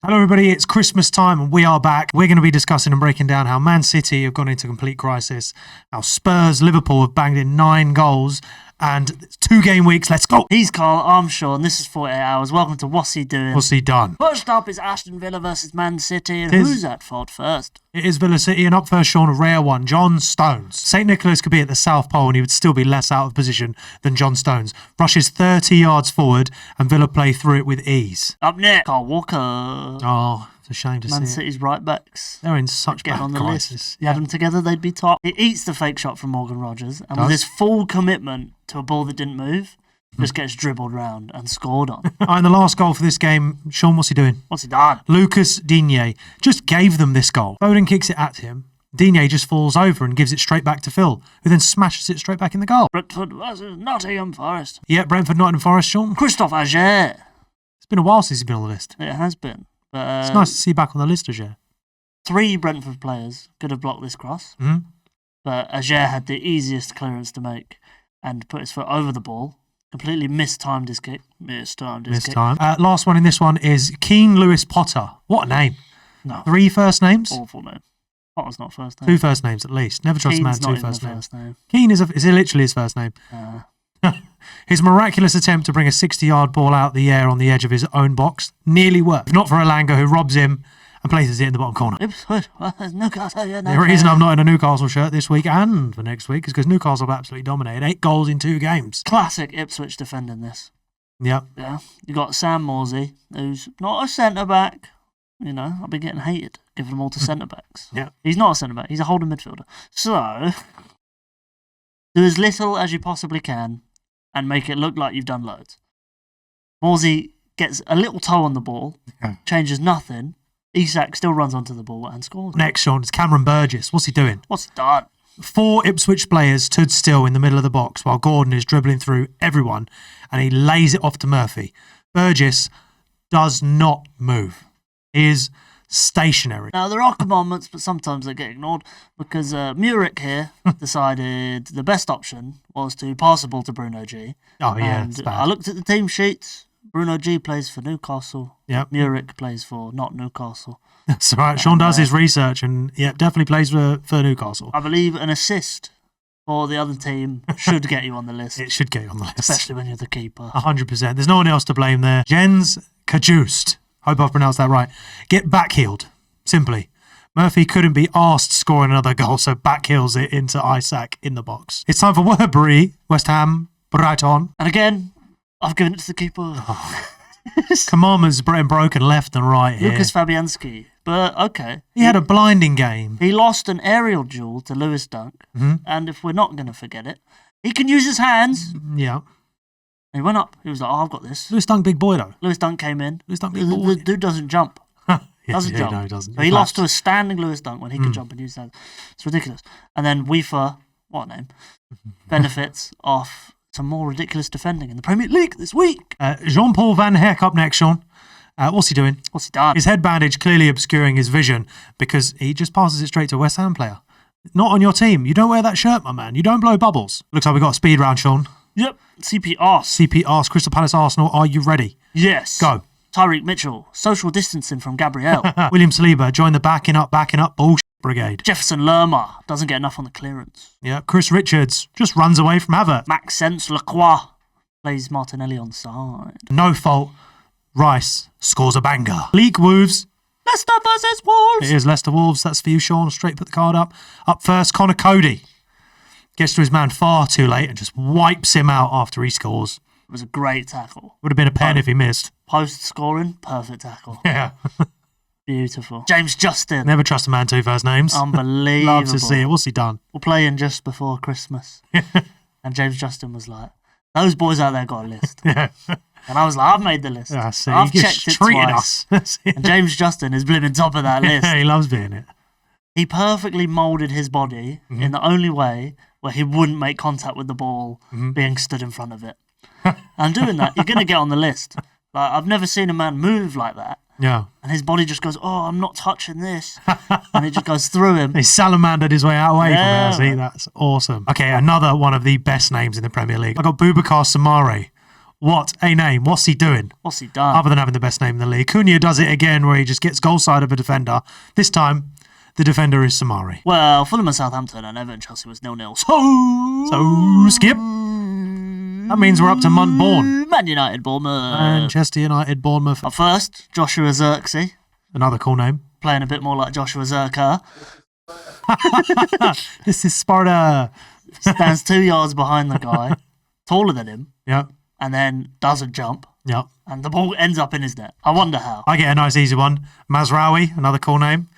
Hello everybody, it's Christmas time and we are back. We're going to be discussing and breaking down how Man City have gone into complete crisis, how Spurs, Liverpool have banged in 9 goals, and 2 game weeks, let's go! He's Carl, I'm Sean, this is 48 Hours. Welcome to What's He Doing? What's he done? First up is Aston Villa versus Man City, and who's at fault first? It is Villa City, and up first, Sean, a rare one, John Stones. St Nicholas could be at the South Pole and he would still be less out of position than John Stones. Rushes 30 yards forward and Villa play through it with ease. Up next, Carl Walker. Oh, it's a shame to Man see City's right backs. They're in such Getting bad on the crisis. list. You had them together, they'd be top. He eats the fake shot from Morgan Rogers, and with his full commitment to a ball that didn't move, just gets dribbled round and scored on. And the last goal for this game, Sean, what's he doing? What's he done? Lucas Digne just gave them this goal. Foden kicks it at him. Digne just falls over and gives it straight back to Phil, who then smashes it straight back in the goal. Brentford versus Nottingham Forest. Yeah, Brentford, Nottingham Forest, Sean. Christophe Ager. It's been a while since he's been on the list. It has been. But, It's nice to see you back on the list, Ager. 3 Brentford players could have blocked this cross, but Ager had the easiest clearance to make and put his foot over the ball. Completely mistimed his kick. Mistimed his kick. Last one in this one is Keane Lewis Potter. What a name. No. 3 first names? Awful name. Potter's not first name. 2 first names at least. Never trust Keane's a man not 2 first even names. first name. Keane is it literally his first name? His miraculous attempt to bring a 60-yard ball out the air on the edge of his own box nearly worked. If not for Elanga, who robs him and places it in the bottom corner. Ipswich, Newcastle, The reason I'm not in a Newcastle shirt this week and for next week is because Newcastle have absolutely dominated. 8 goals in 2 games. Classic Ipswich defending this. Yep. Yeah. You got Sam Morsey, who's not a centre-back. You know, I've been getting hated, giving them all to centre-backs. Yeah. He's not a centre-back, he's a holding midfielder. So, do as little as you possibly can and make it look like you've done loads. Morsey gets a little toe on the ball, changes nothing. Isak still runs onto the ball and scores. Next, Sean, is Cameron Burgess. What's he doing? What's he done? 4 Ipswich players stood still in the middle of the box while Gordon is dribbling through everyone and he lays it off to Murphy. Burgess does not move. He is stationary. Now, there are commandments, but sometimes they get ignored because Muric here decided the best option was to pass the ball to Bruno G. Oh, yeah, And it's bad. I looked at the team sheets. Bruno G plays for Newcastle. Yep. Muric plays for not Newcastle. That's all right. Sean does his research and definitely plays for Newcastle. I believe an assist for the other team should get you on the list. It should get you on the list. Especially when you're the keeper. 100%. There's no one else to blame there. Jens Kajust. Hope I've pronounced that right. Get backheeled. Simply. Murphy couldn't be asked scoring another goal, so backheels it into Isak in the box. It's time for Werbury, West Ham, Brighton. And again, I've given it to the keeper. Commandments broken left and right here. Lucas Fabianski. But, okay. He had a blinding game. He lost an aerial duel to Lewis Dunk. And if we're not going to forget it, he can use his hands. Yeah. He went up. He was like, I've got this. Lewis Dunk, big boy, though. Lewis Dunk came in. Lewis Dunk, big boy. The dude doesn't jump. Doesn't jump. No, he doesn't. So he lost to a standing Lewis Dunk when he could jump and use that. It's ridiculous. And then Weaver, what name, benefits off some more ridiculous defending in the Premier League this week. Jean-Paul Van Heck up next, Sean. What's he doing? What's he done? His head bandage clearly obscuring his vision because he just passes it straight to a West Ham player. Not on your team. You don't wear that shirt, my man. You don't blow bubbles. Looks like we've got a speed round, Sean. Yep. CPR. CPR, Crystal Palace Arsenal. Are you ready? Yes. Go. Tyreek Mitchell. Social distancing from Gabriel. William Saliba, join the backing up bullshit brigade. Jefferson Lerma. Doesn't get enough on the clearance. Yeah, Chris Richards just runs away from Havertz. Maxence Lacroix plays Martinelli on side. No fault. Rice scores a banger. League Wolves. Leicester versus Wolves. It is Leicester Wolves. That's for you, Sean. Straight put the card up. Up first, Connor Cody. Gets to his man far too late and just wipes him out after he scores. It was a great tackle. Would have been a pen if he missed. Post-scoring, perfect tackle. Yeah. Beautiful. James Justin. Never trust a man 2 first names. Unbelievable. Love to see it. What's he done? We're playing just before Christmas. And James Justin was like, those boys out there got a list. Yeah. And I was like, I've made the list. Yeah, see, I've he's checked it treating twice. us. And James Justin is blimmin' top of that list. He loves being it. He perfectly moulded his body in the only way where he wouldn't make contact with the ball being stood in front of it. And doing that, you're going to get on the list. Like, I've never seen a man move like that. Yeah. And his body just goes, oh, I'm not touching this. And it just goes through him. He salamandered his way away Yeah, from there. See, that's awesome. Okay, another one of the best names in the Premier League. I got Boubacar Samari. What a name. What's he doing? What's he done? Other than having the best name in the league. Cunha does it again where he just gets goal side of a defender. This time, the defender is Samari. Well, Fulham and Southampton and Everton Chelsea was 0-0. So, Skip. That means we're up to Bourne. Man United, Bournemouth. Manchester United, Bournemouth. Up first, Joshua Zirkzee. Another cool name. Playing a bit more like Joshua Zirker. This is Sparta. Stands 2 yards behind the guy. Taller than him. Yep. And then doesn't jump. Yep. And the ball ends up in his net. I wonder how. I get a nice easy one. Mazraoui, another cool name.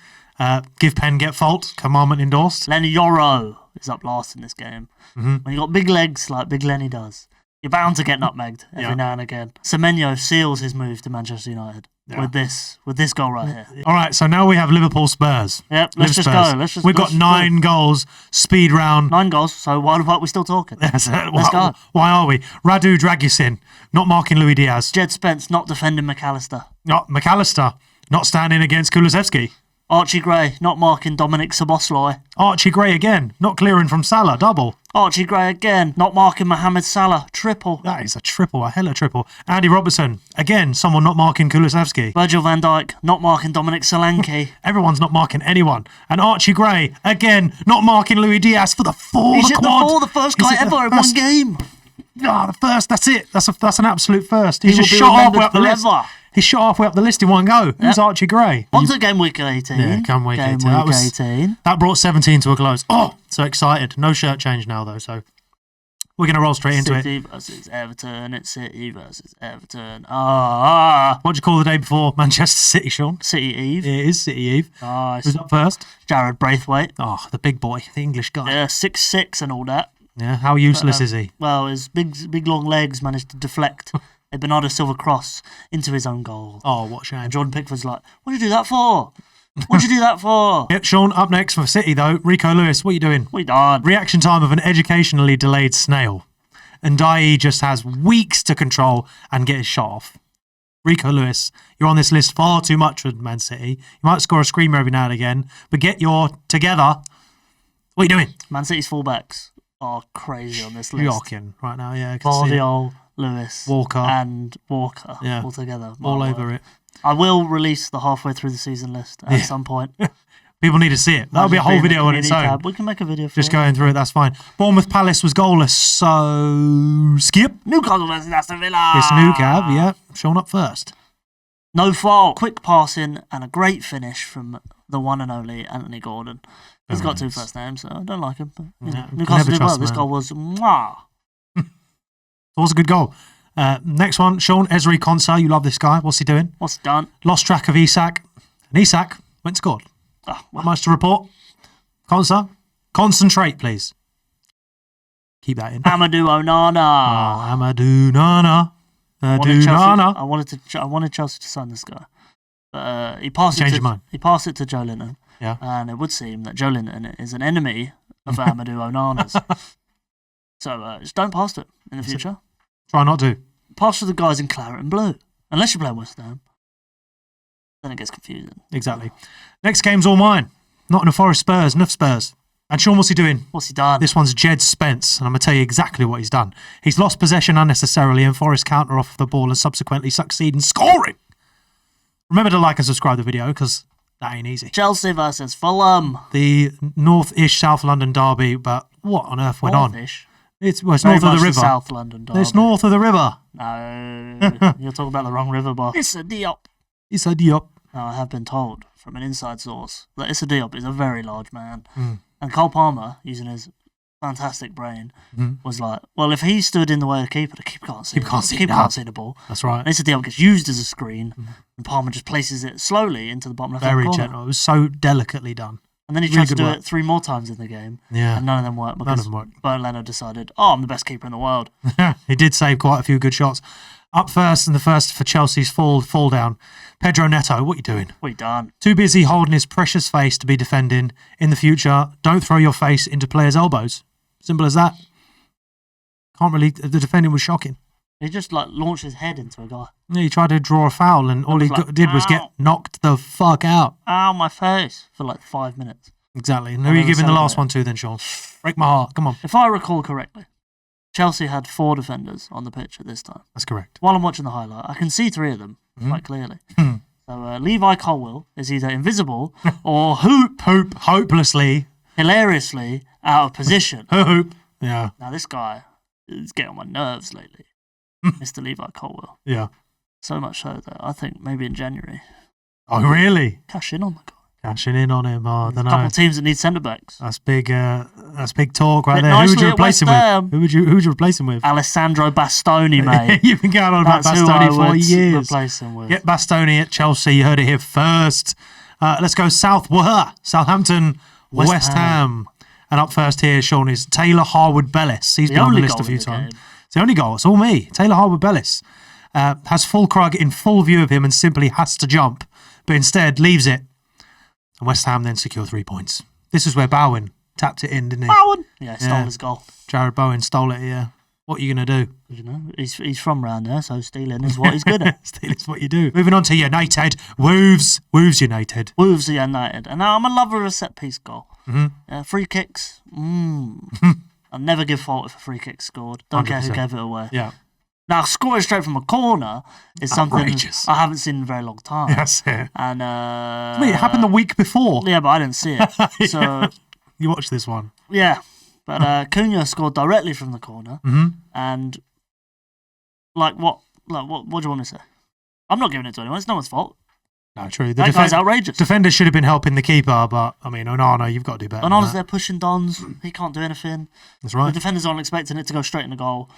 Give pen, get fault. Commandment endorsed. Lenny Yoro is up last in this game. Mm-hmm. When you got big legs like Big Lenny does, you're bound to get nutmegged every now and again. Semenyo seals his move to Manchester United with this goal right here. All right, so now we have Liverpool Spurs. Yep, let's just go. We've got 9 goals, speed round. 9 goals, so why are we still talking? Let's go. Why are we? Radu Dragusin, not marking Luis Diaz. Jed Spence, not defending McAllister. Not McAllister, not standing against Kulusevski. Archie Gray, not marking Dominic Szoboszlai. Archie Gray again, not clearing from Salah, double. Archie Gray again, not marking Mohamed Salah, triple. That is a triple, a hella triple. Andy Robertson, again, someone not marking Kulusevski. Virgil van Dijk, not marking Dominic Solanke. Everyone's not marking anyone. And Archie Gray, again, not marking Luis Diaz for the 4. He's hit the 4, the first guy ever in one game. The first, that's it. That's an absolute first. He's He just will be shot halfway up the remembered list. He shot halfway up the list in one go. Who's Archie Gray? On to game week 18. Yeah, game week 18. Game week 18. That brought 17 to a close. Oh, so excited. No shirt change now, though, so we're going to roll straight into City it. versus Everton. It's City versus Everton. What'd you call the day before Manchester City, Sean? City Eve. It is City Eve. Nice. Who's up first? Jared Braithwaite. Oh, the big boy, the English guy. Yeah, 6'6" and all that. Yeah, how useless is he? Well, his big long legs managed to deflect a Bernardo Silva cross into his own goal. Oh, what a shame. And Jordan Pickford's like, what'd you do that for? What'd you do that for? Yep, Sean, up next for City, though. Rico Lewis, what are you doing? We done. Reaction time of an educationally delayed snail. And Dai just has weeks to control and get his shot off. Rico Lewis, you're on this list far too much with Man City. You might score a screamer every now and again, but get your together. What are you doing? Man City's fullbacks are crazy on this list. Shocking right now, yeah. Guardiola, Lewis, Walker, all together. All over it. I will release the halfway through the season list at some point. People need to see it. That'll be a whole video on its own. We can make a video for just going through it, that's fine. Bournemouth Palace was goalless, so Skip. Newcastle versus Aston Villa. It's Newcastle, yeah. Sean up first. No fault. Quick passing and a great finish from the one and only Anthony Gordon. He's got 2 first names, so I don't like him. But, Newcastle did well. This goal was mwah. It was a good goal. Next one, Sean Ezri Konsa. You love this guy. What's he doing? What's he done? Lost track of Isak. And Isak went and scored. Not much to report. Konsa, concentrate, please. Keep that in. Amadou Onana. Oh, Amadou Nana. I wanted Chelsea to sign this guy. But he passed it to Joe Linton. Yeah. And it would seem that Joe Linton is an enemy of Amadou Onana's. So just don't pass to it in the future. Try not to. Pass to the guys in claret and blue. Unless you're playing West Ham. Then it gets confusing. Exactly. Next game's all mine. Nottingham Forest Spurs, enough Spurs. And Sean, what's he doing? What's he done? This one's Jed Spence, and I'm going to tell you exactly what he's done. He's lost possession unnecessarily, and Forest counter off the ball and subsequently succeed in scoring. Remember to like and subscribe to the video, because that ain't easy. Chelsea versus Fulham. The north-ish South London derby, but what on earth went on? North-ish? It's north of the river. South London derby. It's north of the river. No, you're talking about the wrong river, boss. Issa Diop. Issa Diop. Now, I have been told from an inside source that Issa Diop is a very large man. And Cole Palmer, using his fantastic brain, was like, well, if he stood in the way of the keeper can't see the ball. That's right. And Issa Diop gets used as a screen, and Palmer just places it slowly into the bottom left corner. Very gentle. It was so delicately done. And then he tried to do it 3 more times in the game. Yeah. And none of them worked because Bernd Leno decided, I'm the best keeper in the world. He did save quite a few good shots. Up first, and the first for Chelsea's fall down. Pedro Neto, what are you doing? What you done? Too busy holding his precious face to be defending. In the future, don't throw your face into players' elbows. Simple as that. The defending was shocking. He just launched his head into a guy. Yeah, he tried to draw a foul, and all he did was get knocked the fuck out. Ow, my face. For 5 minutes. Exactly. And who are you giving the last one to then, Sean? Break my heart. Come on. If I recall correctly, Chelsea had 4 defenders on the pitch at this time. That's correct. While I'm watching the highlight, I can see 3 of them quite clearly. So Levi Colwill is either invisible or hopelessly, hilariously out of position. Yeah. Now this guy is getting on my nerves lately, Mr. Levi Colwill. Yeah. So much so that I think maybe in January. Oh, really? Cash in on the guy. Cashing in on him. Oh, I don't know. A couple of teams that need centre backs. That's big. That's big talk right there. Who Nicely would you at replace him West Ham. with? Who would you replace him with? Alessandro Bastoni, mate. You've been going on about That's who Bastoni I for would years. replace him with. Get Bastoni at Chelsea. You heard it here first. Let's go Southampton, West Ham. And up first here, Sean, is Taylor Harwood-Bellis. He's been on the list a few times. It's the only goal. It's all me. Taylor Harwood-Bellis has Fulkrug in full view of him and simply has to jump, but instead leaves it. And West Ham then secure 3 points. This is where Bowen tapped it in, didn't he? Bowen! Yeah, stole his goal. Jared Bowen stole it, yeah. What are you going to do? You know, he's from round there, so stealing is what he's good at. Stealing is what you do. Moving on to United. Wolves United. Wolves are United. And now I'm a lover of a set-piece goal. Free kicks. I'll never give fault if a free kick's scored. Don't care who gave it away. Yeah. Now, scoring straight from a corner is something outrageous. I haven't seen in a very long time. That's it. And it happened the week before. Yeah, but I didn't see it. So you watched this one. Yeah. But Cunha scored directly from the corner. And what do you want me to say? I'm not giving it to anyone. It's no one's fault. No, true. That guy's outrageous. Defenders should have been helping the keeper, but I mean, Onana, you've got to do better. Onana's there pushing Dons. He can't do anything. That's right. The defenders aren't expecting it to go straight in the goal.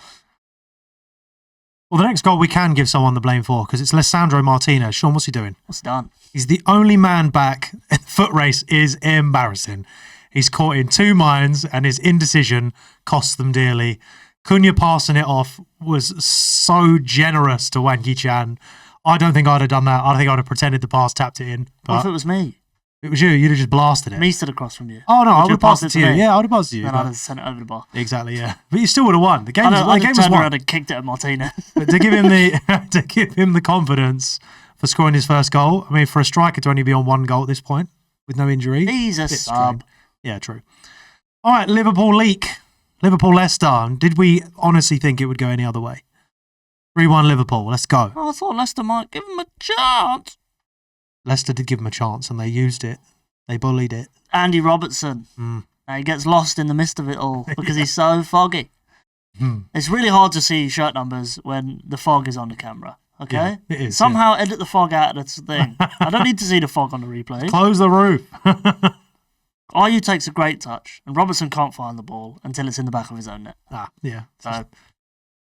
Well, the next goal we can give someone the blame for because it's Alessandro Martinez. Sean, what's he doing? What's he done? He's the only man back. The foot race is embarrassing. He's caught in 2 minds and his indecision costs them dearly. Cunha passing it off was so generous to Wanky Chan. I don't think I'd have done that. I think I'd have pretended the pass tapped it in. But what if it was me? It was you. You'd have just blasted it. Me stood across from you. Oh, no, I would have passed it to you. Yeah, I would have passed it to you. Then I'd have sent it over the bar. Exactly, yeah. But you still would have won. The game was turned won. around and kicked it at Martinez. But to give him the confidence for scoring his first goal, I mean, for a striker to only be on 1 goal at this point with no injury. He's a sub. Yeah, true. All right, Liverpool Leicester. Did we honestly think it would go any other way? 3-1 Liverpool. Let's go. I thought Leicester might give him a chance. Leicester did give him a chance and they used it. They bullied it. Andy Robertson. Now he gets lost in the midst of it all because he's so foggy. It's really hard to see shirt numbers when the fog is on the camera. Okay? Yeah, it is. Somehow edit the fog out of this thing. I don't need to see the fog on the replay. Close the roof. Ayew takes a great touch and Robertson can't find the ball until it's in the back of his own net. Yeah. So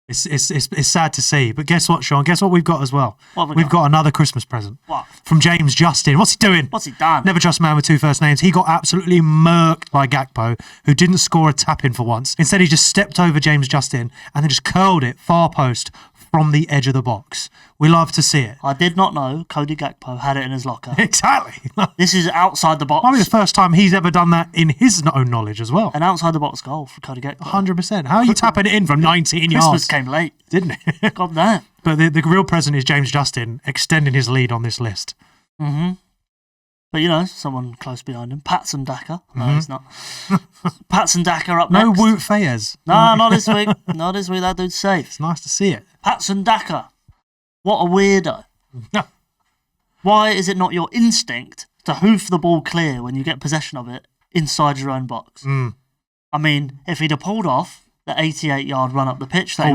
It's sad to see, but guess what, Sean? Guess what we've got as well? What have We've got another Christmas present. What? From James Justin. What's he doing? What's he done? Never trust a man with 2 first names. He got absolutely murked by Gakpo, who didn't score a tap-in for once. Instead, he just stepped over James Justin and then just curled it far post from the edge of the box. We love to see it. I did not know Cody Gakpo had it in his locker. Exactly. This is outside the box. Might be the first time he's ever done that in his own knowledge as well. An outside the box goal for Cody Gakpo. 100%. How are you tapping it in from 19 yards? Christmas came late. Didn't it? God damn. But the real present is James Justin extending his lead on this list. But you know, someone close behind him. Patson Daka. No, he's not. Patson Daka up next. No Wout Fayez. No, not this week. Not this week. That dude's safe. It's nice to see it. Patson Daka. What a weirdo. Why is it not your instinct to hoof the ball clear when you get possession of it inside your own box? I mean, if he'd have pulled off the 88-yard run up the pitch that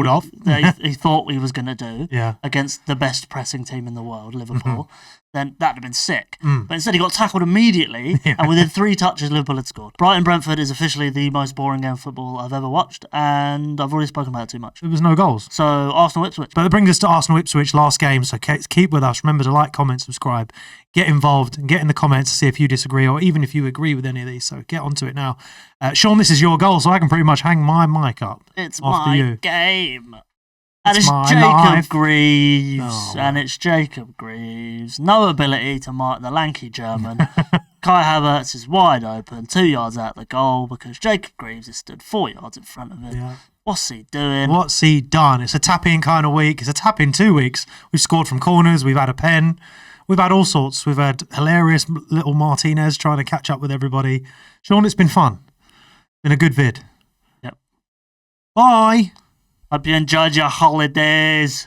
he thought he was going to do against the best pressing team in the world, Liverpool, then that'd have been sick. But instead he got tackled immediately, and within 3 touches Liverpool had scored. Brighton-Brentford is officially the most boring game of football I've ever watched, and I've already spoken about it too much. There was no goals. So Arsenal-Ipswich. But that brings us to Arsenal-Ipswich last game, so keep with us. Remember to like, comment, subscribe, get involved, and get in the comments to see if you disagree or even if you agree with any of these. So get onto it now. Sean, this is your goal, so I can pretty much hang my mic up. It's after my you. game. And it's my Jacob life. Greaves. Oh. And it's Jacob Greaves. No ability to mark the lanky German. Kai Havertz is wide open, 2 yards out the goal because Jacob Greaves is stood 4 yards in front of him. Yeah. What's he doing? What's he done? It's a tap-in kind of week. It's a tap-in 2 weeks. We've scored from corners. We've had a pen. We've had all sorts. We've had hilarious little Martinez trying to catch up with everybody. Sean, it's been fun. Been a good vid. Bye. Hope you enjoyed your holidays.